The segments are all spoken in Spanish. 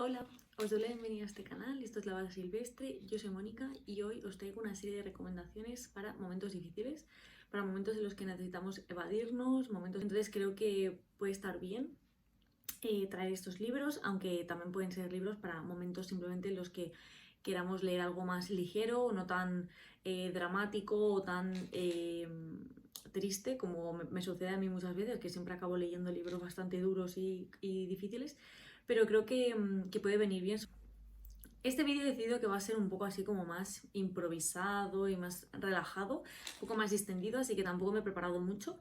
Hola, os doy la bienvenida a este canal, esto es La Bala Silvestre, yo soy Mónica y hoy os traigo una serie de recomendaciones para momentos difíciles, para momentos en los que necesitamos evadirnos, momentos... Entonces creo que puede estar bien traer estos libros, aunque también pueden ser libros para momentos simplemente en los que queramos leer algo más ligero, no tan dramático o tan triste como me sucede a mí muchas veces, que siempre acabo leyendo libros bastante duros y difíciles, pero creo que puede venir bien. Este vídeo he decidido que va a ser un poco así como más improvisado y más relajado, un poco más distendido, así que tampoco me he preparado mucho.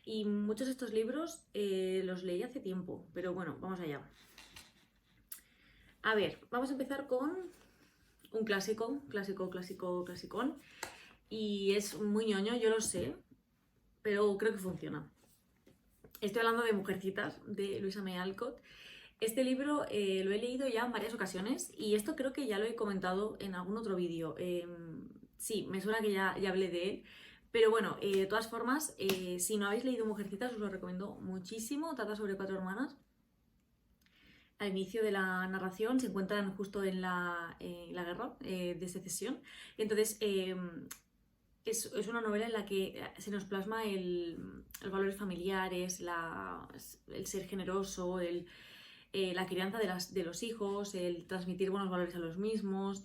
Y muchos de estos libros los leí hace tiempo, pero bueno, vamos allá. A ver, vamos a empezar con un clasicón. Y es muy ñoño, yo lo sé, pero creo que funciona. Estoy hablando de Mujercitas, de Louisa May Alcott. Este libro lo he leído ya en varias ocasiones y esto creo que ya lo he comentado en algún otro vídeo. Sí, me suena que ya hablé de él. Pero bueno, de todas formas, si no habéis leído Mujercitas, os lo recomiendo muchísimo. Trata sobre 4 hermanas. Al inicio de la narración se encuentran justo en la guerra de secesión. Entonces, es una novela en la que se nos plasma los valores familiares, el ser generoso, la crianza de los hijos, el transmitir buenos valores a los mismos,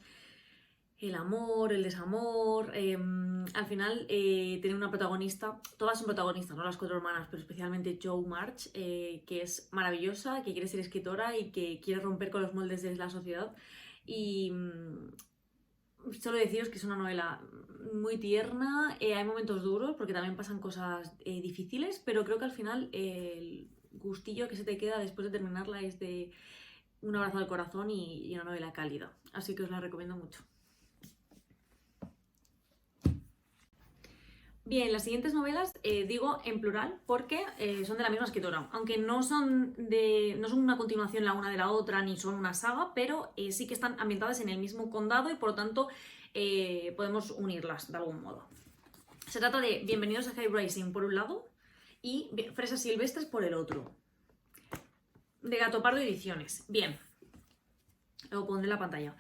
el amor, el desamor. Al final, tiene una protagonista, todas son protagonistas, no las 4 hermanas, pero especialmente Jo March, que es maravillosa, que quiere ser escritora y que quiere romper con los moldes de la sociedad. Y solo deciros que es una novela muy tierna, hay momentos duros porque también pasan cosas difíciles, pero creo que al final el gustillo que se te queda después de terminarla es de un abrazo al corazón y una novela cálida, así que os la recomiendo mucho. Bien, las siguientes novelas digo en plural porque son de la misma escritora, aunque no son una continuación la una de la otra ni son una saga, pero sí que están ambientadas en el mismo condado y por lo tanto podemos unirlas de algún modo. Se trata de Bienvenidos a High Rising por un lado y Fresas Silvestres por el otro, de Gato Pardo Ediciones. Bien, lo pondré en la pantalla.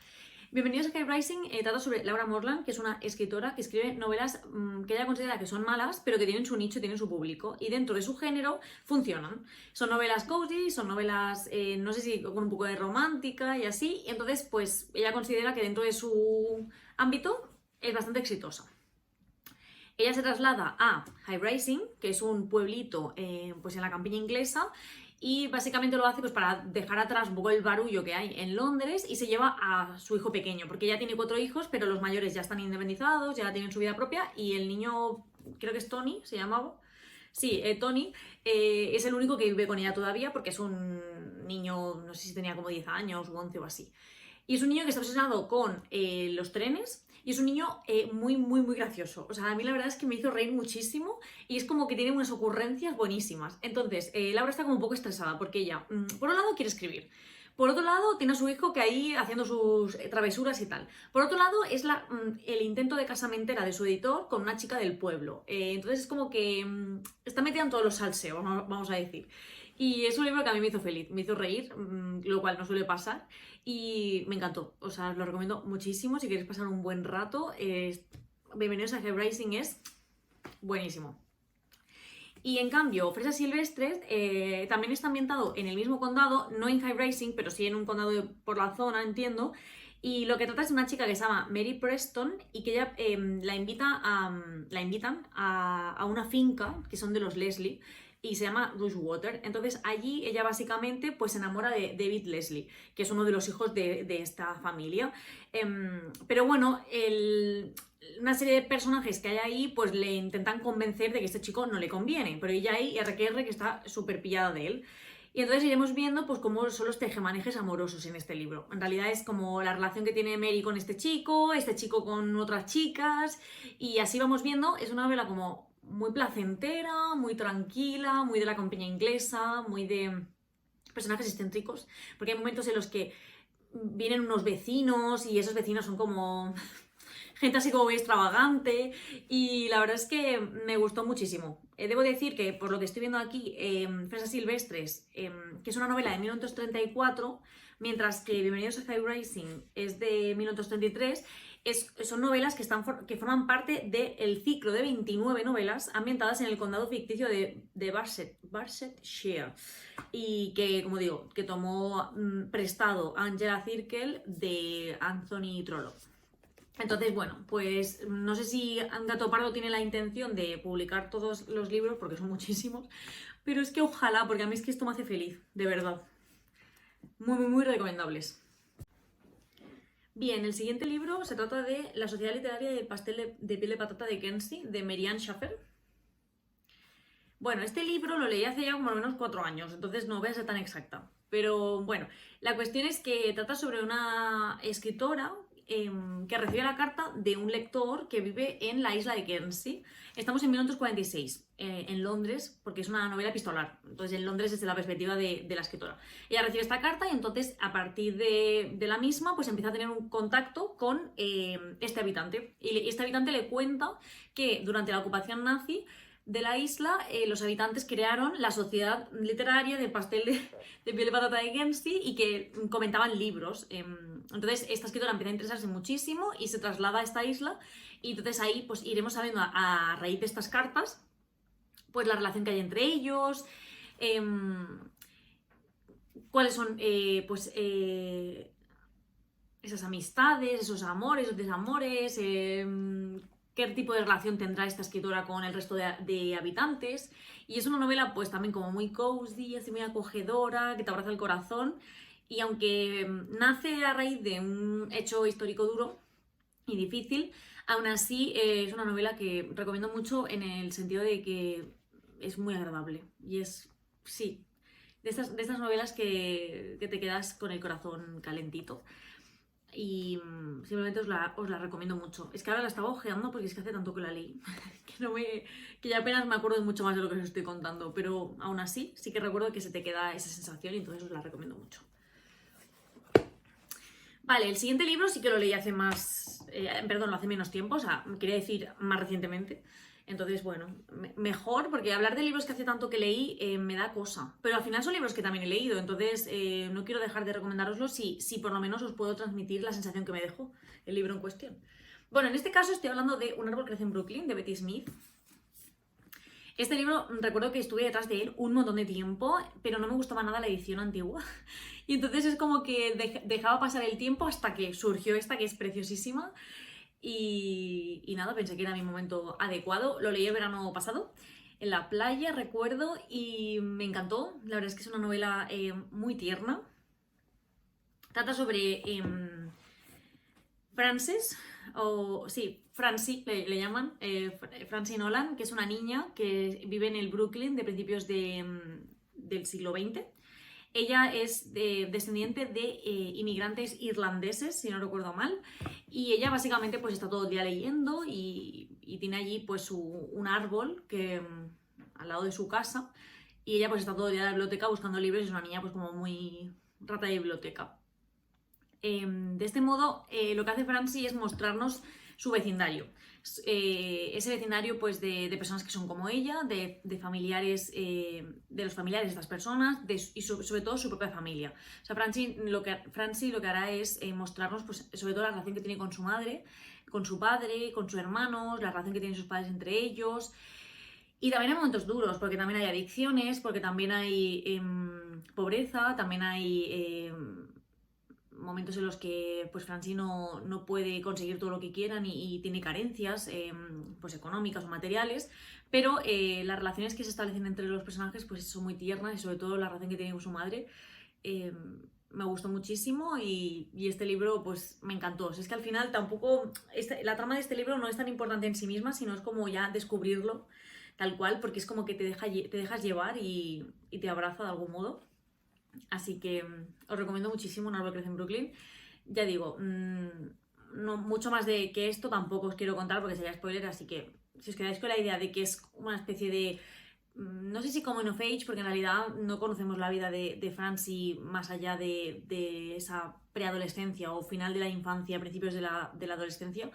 Bienvenidos a High Rising trata sobre Laura Morland, que es una escritora que escribe novelas que ella considera que son malas, pero que tienen su nicho, tienen su público, y dentro de su género funcionan. Son novelas cozy, son novelas, no sé si con un poco de romántica y así, y entonces pues ella considera que dentro de su ámbito es bastante exitosa. Ella se traslada a High Rising, que es un pueblito pues en la campiña inglesa, y básicamente lo hace pues para dejar atrás un poco el barullo que hay en Londres y se lleva a su hijo pequeño, porque ella tiene 4 hijos, pero los mayores ya están independizados, ya tienen su vida propia y el niño, creo que es Tony, se llamaba. Sí, Tony es el único que vive con ella todavía porque es un niño, no sé si tenía como 10 años o 11 o así. Y es un niño que está obsesionado con los trenes y es un niño muy gracioso. O sea, a mí la verdad es que me hizo reír muchísimo y es como que tiene unas ocurrencias buenísimas. Entonces, Laura está como un poco estresada porque ella, por un lado, quiere escribir. Por otro lado, tiene a su hijo que ahí haciendo sus travesuras y tal. Por otro lado, es el intento de casamentera de su editor con una chica del pueblo. Entonces es como que está metida en todos los salseos, vamos a decir. Y es un libro que a mí me hizo feliz, me hizo reír, lo cual no suele pasar. Y me encantó, o sea, os lo recomiendo muchísimo si queréis pasar un buen rato. Bienvenidos a High Rising, es buenísimo. Y en cambio, Fresas Silvestres también está ambientado en el mismo condado, no en High Rising, pero sí en un condado por la zona, entiendo. Y lo que trata es de una chica que se llama Mary Preston y que ella la invitan a una finca que son de los Leslie y se llama Rushwater. Entonces allí ella básicamente pues se enamora de David Leslie, que es uno de los hijos de esta familia. Pero bueno, una serie de personajes que hay ahí pues le intentan convencer de que este chico no le conviene, pero ella ahí RQR que está súper pillada de él. Y entonces iremos viendo pues cómo son los tejemanejes amorosos en este libro. En realidad es como la relación que tiene Mary con este chico con otras chicas, y así vamos viendo. Es una novela como muy placentera, muy tranquila, muy de la campiña inglesa, muy de personajes excéntricos, porque hay momentos en los que vienen unos vecinos y esos vecinos son como gente así como muy extravagante, y la verdad es que me gustó muchísimo. Debo decir que, por lo que estoy viendo aquí, Fresas Silvestres, que es una novela de 1934, mientras que Bienvenidos a High Rising es de 1933, son novelas que forman parte del ciclo de 29 novelas ambientadas en el condado ficticio de Barsetshire, y que, como digo, que tomó prestado Angela Cirkel de Anthony Trollope. Entonces, bueno, pues no sé si Gato Pardo tiene la intención de publicar todos los libros, porque son muchísimos, pero es que ojalá, porque a mí es que esto me hace feliz, de verdad. Muy, muy, muy recomendables. Bien, el siguiente libro se trata de La Sociedad Literaria del Pastel de Piel de Patata de Kensi, de Marianne Schaffer. Bueno, este libro lo leí hace ya como al menos 4 años, entonces no voy a ser tan exacta. Pero bueno, la cuestión es que trata sobre una escritora que recibe la carta de un lector que vive en la isla de Guernsey. Estamos en 1946, en Londres, porque es una novela epistolar. Entonces en Londres desde la perspectiva de la escritora. Ella recibe esta carta y entonces a partir de la misma pues empieza a tener un contacto con este habitante. Y este habitante le cuenta que durante la ocupación nazi de la isla, los habitantes crearon la Sociedad Literaria del Pastel de Piel de Patata de Guernsey y que comentaban libros. Entonces esta escritora empieza a interesarse muchísimo y se traslada a esta isla, y entonces ahí pues iremos sabiendo a raíz de estas cartas pues la relación que hay entre ellos, cuáles son esas amistades, esos amores, esos desamores, qué tipo de relación tendrá esta escritora con el resto de habitantes. Y es una novela pues también como muy cozy, así muy acogedora, que te abraza el corazón. Y aunque nace a raíz de un hecho histórico duro y difícil, aún así es una novela que recomiendo mucho en el sentido de que es muy agradable. Y es, sí, de estas novelas que te quedas con el corazón calentito. Y simplemente os la recomiendo mucho. Es que ahora la estaba ojeando porque es que hace tanto que la leí que ya apenas me acuerdo mucho más de lo que os estoy contando, pero aún así sí que recuerdo que se te queda esa sensación y entonces os la recomiendo mucho. Vale, el siguiente libro sí que lo leí hace lo hace menos tiempo, o sea, quería decir más recientemente. Entonces, bueno, mejor, porque hablar de libros que hace tanto que leí me da cosa. Pero al final son libros que también he leído, entonces no quiero dejar de recomendároslos si por lo menos os puedo transmitir la sensación que me dejó el libro en cuestión. Bueno, en este caso estoy hablando de Un árbol crece en Brooklyn, de Betty Smith. Este libro recuerdo que estuve detrás de él un montón de tiempo, pero no me gustaba nada la edición antigua. Y entonces es como que dejaba pasar el tiempo hasta que surgió esta, que es preciosísima. Y nada, pensé que era mi momento adecuado. Lo leí el verano pasado, en la playa, recuerdo, y me encantó. La verdad es que es una novela muy tierna. Trata sobre Frances, Francie le llaman, Francie Nolan, que es una niña que vive en el Brooklyn de principios del siglo XX. Ella es descendiente de inmigrantes irlandeses, si no recuerdo mal, y ella básicamente pues está todo el día leyendo y tiene allí pues un árbol que al lado de su casa, y ella pues está todo el día en la biblioteca buscando libros, y es una niña pues como muy rata de biblioteca. De este modo, lo que hace Francie es mostrarnos su vecindario. Ese vecindario pues, de personas que son como ella, de familiares, de los familiares de estas personas y sobre todo su propia familia. O sea, Francie lo que hará es mostrarnos pues, sobre todo la relación que tiene con su madre, con su padre, con sus hermanos, la relación que tienen sus padres entre ellos. Y también hay momentos duros, porque también hay adicciones, porque también hay pobreza, también hay momentos en los que pues Francie no puede conseguir todo lo que quieran y tiene carencias pues económicas o materiales, pero las relaciones que se establecen entre los personajes pues son muy tiernas, y sobre todo la relación que tiene con su madre me gustó muchísimo, y este libro pues me encantó. O sea, es que al final tampoco la trama de este libro no es tan importante en sí misma, sino es como ya descubrirlo tal cual, porque es como que te dejas llevar y te abraza de algún modo. Así que os recomiendo muchísimo Un árbol crece en Brooklyn. Ya digo, no mucho más de que esto tampoco os quiero contar porque sería spoiler, así que si os quedáis con la idea de que es una especie de, no sé si coming of age, porque en realidad no conocemos la vida de Francie más allá de esa preadolescencia o final de la infancia, principios de la adolescencia,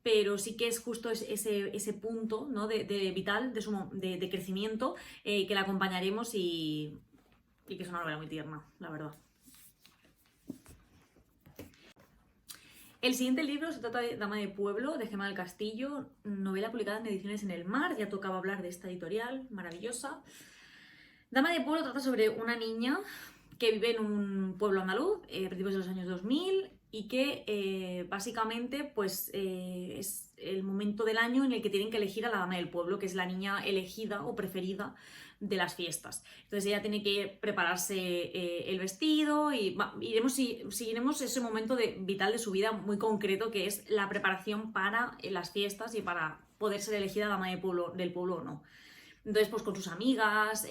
pero sí que es justo ese punto, ¿no? de vital, de crecimiento, que la acompañaremos y que es una novela muy tierna, la verdad. El siguiente libro se trata de Dama de Pueblo, de Gemma del Castillo, novela publicada en Ediciones en el Mar, ya tocaba hablar de esta editorial, maravillosa. Dama de Pueblo trata sobre una niña que vive en un pueblo andaluz, a principios de los años 2000, y que básicamente pues, es el momento del año en el que tienen que elegir a la dama del pueblo, que es la niña elegida o preferida de las fiestas. Entonces ella tiene que prepararse el vestido y seguiremos ese momento vital de su vida muy concreto, que es la preparación para las fiestas y para poder ser elegida dama del pueblo o no. Entonces, pues con sus amigas,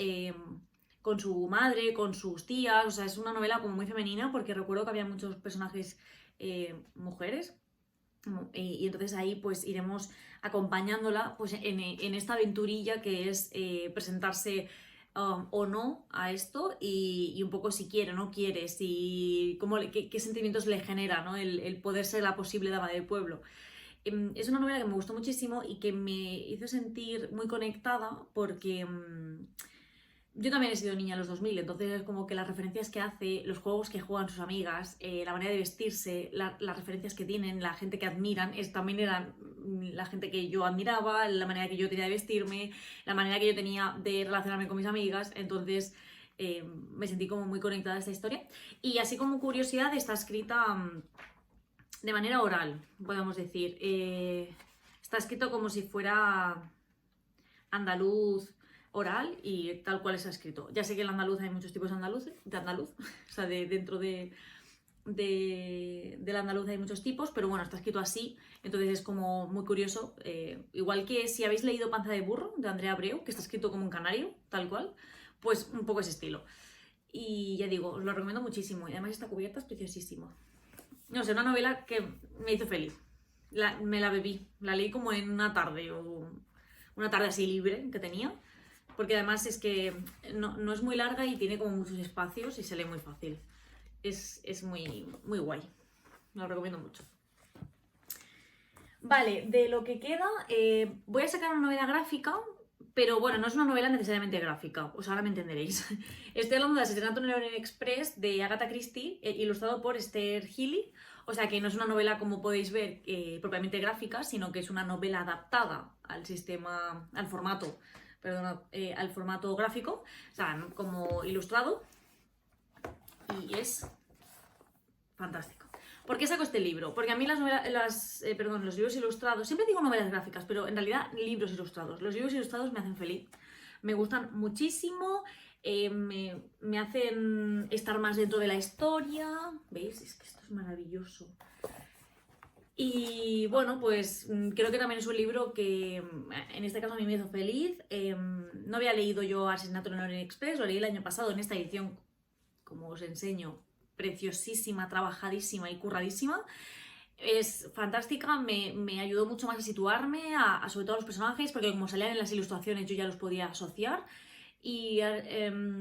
con su madre, con sus tías, o sea, es una novela como muy femenina, porque recuerdo que había muchos personajes mujeres, y entonces ahí pues iremos acompañándola pues, en esta aventurilla que es presentarse o no a esto, y un poco si quiere o no quiere, qué sentimientos le genera, ¿no? el poder ser la posible dama del pueblo. Es una novela que me gustó muchísimo y que me hizo sentir muy conectada porque yo también he sido niña en los 2000, entonces es como que las referencias que hace, los juegos que juegan sus amigas, la manera de vestirse, las referencias que tienen, la gente que admiran, también eran la gente que yo admiraba, la manera que yo tenía de vestirme, la manera que yo tenía de relacionarme con mis amigas, entonces me sentí como muy conectada a esta historia. Y así como curiosidad, está escrita de manera oral, podemos decir. Está escrito como si fuera andaluz oral y tal cual está escrito. Ya sé que en el andaluz hay muchos tipos de andaluz, o sea, dentro del andaluz hay muchos tipos, pero bueno, está escrito así, entonces es como muy curioso. Igual que si habéis leído Panza de burro, de Andrea Abreu, que está escrito como en canario, tal cual, pues un poco ese estilo. Y ya digo, os lo recomiendo muchísimo, y además esta cubierta es preciosísima. No sé, una novela que me hizo feliz. Me la bebí, la leí como en una tarde, o una tarde así libre que tenía, porque además es que no es muy larga y tiene como muchos espacios y se lee muy fácil. Es muy, muy guay, lo recomiendo mucho. Vale, de lo que queda, voy a sacar una novela gráfica, pero bueno, no es una novela necesariamente gráfica, pues ahora me entenderéis. Estoy hablando de Asesinato en el Orient Express de Agatha Christie, ilustrado por Esther Healy. O sea que no es una novela, como podéis ver, propiamente gráfica, sino que es una novela adaptada al formato gráfico, o sea, como ilustrado, y es fantástico. ¿Por qué saco este libro? Porque a mí los libros ilustrados, siempre digo novelas gráficas, pero en realidad libros ilustrados. Los libros ilustrados me hacen feliz, me gustan muchísimo, me hacen estar más dentro de la historia. ¿Veis? Es que esto es maravilloso. Y bueno, pues creo que también es un libro que en este caso a mí me hizo feliz. No había leído yo Asesinato en el Orient Express, lo leí el año pasado en esta edición, como os enseño, preciosísima, trabajadísima y curradísima. Es fantástica, me ayudó mucho más a situarme, sobre todo a los personajes, porque como salían en las ilustraciones yo ya los podía asociar. Y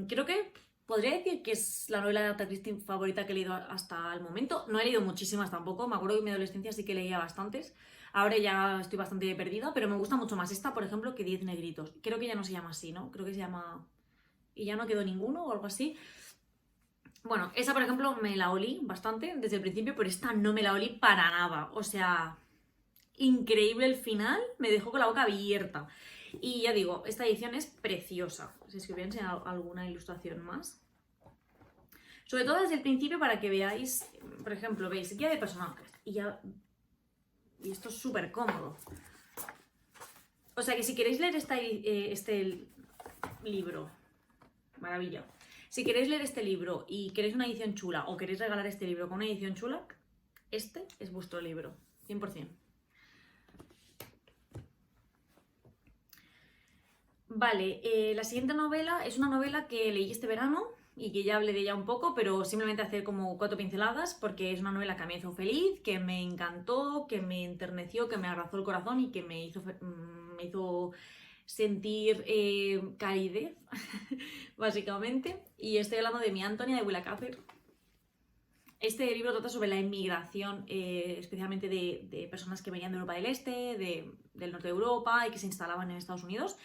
creo que podría decir que es la novela de Agatha Christie favorita que he leído hasta el momento. No he leído muchísimas tampoco, me acuerdo que en mi adolescencia sí que leía bastantes. Ahora ya estoy bastante perdida, pero me gusta mucho más esta, por ejemplo, que 10 negritos. Creo que ya no se llama así, ¿no? Creo que se llama Y ya no quedó ninguno o algo así. Bueno, esa por ejemplo me la olí bastante desde el principio, pero esta no me la olí para nada. O sea, increíble el final, me dejó con la boca abierta. Y ya digo, esta edición es preciosa. Si es que voy a enseñar alguna ilustración más. Sobre todo desde el principio para que veáis, por ejemplo, veis guía de personajes. Y esto es súper cómodo. O sea que si queréis leer este libro, maravilla. Si queréis leer este libro y queréis una edición chula o queréis regalar este libro con una edición chula, este es vuestro libro, 100%. Vale, la siguiente novela es una novela que leí este verano y que ya hablé de ella un poco, pero simplemente hacer como 4 pinceladas porque es una novela que me hizo feliz, que me encantó, que me enterneció, que me abrazó el corazón y que me hizo sentir calidez, básicamente. Y estoy hablando de Mi Antonia de Willa Cather. Este libro trata sobre la inmigración, especialmente de personas que venían de Europa del Este, del norte de Europa y que se instalaban en Estados Unidos.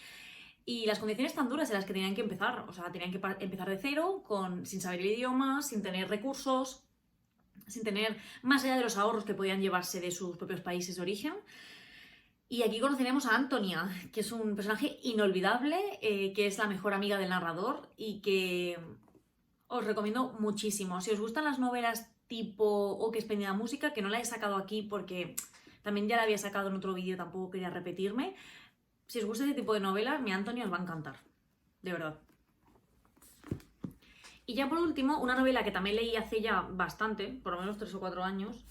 Y las condiciones tan duras en las que tenían que empezar, o sea, tenían que empezar de cero, sin saber el idioma, sin tener recursos, sin tener más allá de los ahorros que podían llevarse de sus propios países de origen. Y aquí conoceremos a Antonia, que es un personaje inolvidable, que es la mejor amiga del narrador y que os recomiendo muchísimo. Si os gustan las novelas tipo O que esplendida música, que no la he sacado aquí porque también ya la había sacado en otro vídeo, tampoco quería repetirme. Si os gusta ese tipo de novelas, mi Antonia os va a encantar, de verdad. Y ya por último, una novela que también leí hace ya bastante, por lo menos 3 o 4 años,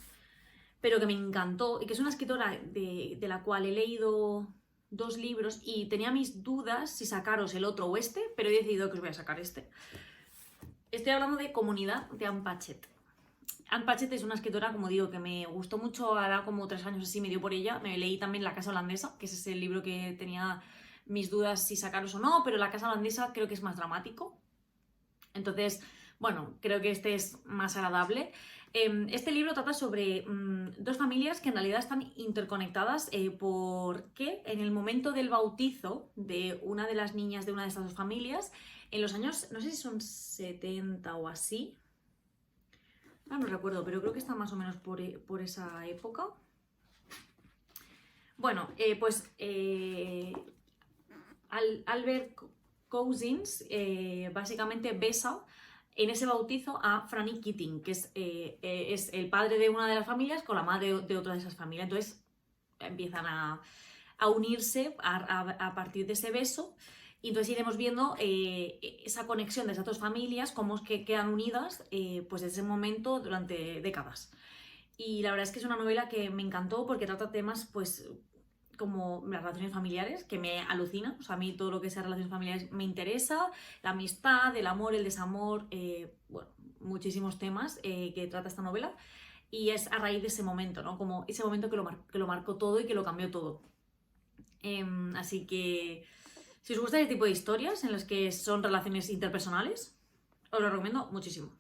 pero que me encantó y que es una escritora de la cual he leído 2 libros y tenía mis dudas si sacaros el otro o este, pero he decidido que os voy a sacar este. Estoy hablando de Comunidad de Ann Patchett. Ann Patchett es una escritora, como digo, que me gustó mucho, ahora como 3 años así me dio por ella. Me leí también La Casa Holandesa, que ese es el libro que tenía mis dudas si sacaros o no, pero La Casa Holandesa creo que es más dramático. Entonces, bueno, creo que este es más agradable. Este libro trata sobre 2 familias que en realidad están interconectadas porque en el momento del bautizo de una de las niñas de una de estas 2 familias, en los años, no sé si son 70 o así, no recuerdo, pero creo que está más o menos por esa época. Bueno, pues Albert Cousins básicamente besa en ese bautizo a Franny Keating, que es el padre de una de las familias con la madre de otra de esas familias. Entonces empiezan a unirse a partir de ese beso. Y entonces iremos viendo esa conexión de esas 2 familias, cómo es que quedan unidas pues desde ese momento durante décadas. Y la verdad es que es una novela que me encantó porque trata temas pues como las relaciones familiares, que me alucina. O sea, a mí todo lo que sea relaciones familiares me interesa, la amistad, el amor, el desamor, bueno, muchísimos temas que trata esta novela. Y es a raíz de ese momento, ¿no? Como ese momento que lo marcó todo y que lo cambió todo. Así que si os gusta este tipo de historias en las que son relaciones interpersonales, os lo recomiendo muchísimo.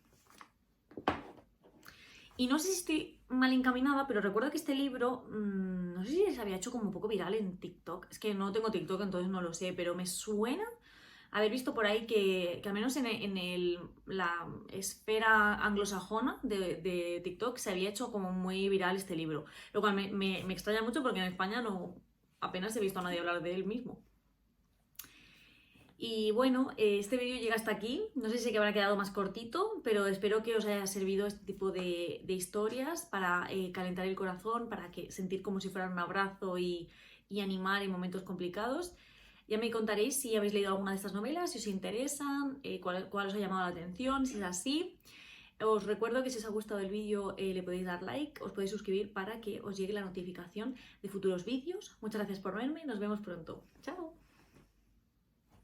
Y no sé si estoy mal encaminada, pero recuerdo que este libro, no sé si se había hecho como un poco viral en TikTok. Es que no tengo TikTok, entonces no lo sé, pero me suena haber visto por ahí que al menos en la esfera anglosajona de TikTok se había hecho como muy viral este libro. Lo cual me extraña mucho porque en España no apenas he visto a nadie hablar de él mismo. Y bueno, este vídeo llega hasta aquí. No sé si habrá quedado más cortito, pero espero que os haya servido este tipo de historias para calentar el corazón, para sentir como si fuera un abrazo y animar en momentos complicados. Ya me contaréis si habéis leído alguna de estas novelas, si os interesan, cuál os ha llamado la atención, si es así. Os recuerdo que si os ha gustado el vídeo le podéis dar like, os podéis suscribir para que os llegue la notificación de futuros vídeos. Muchas gracias por verme, nos vemos pronto. ¡Chao!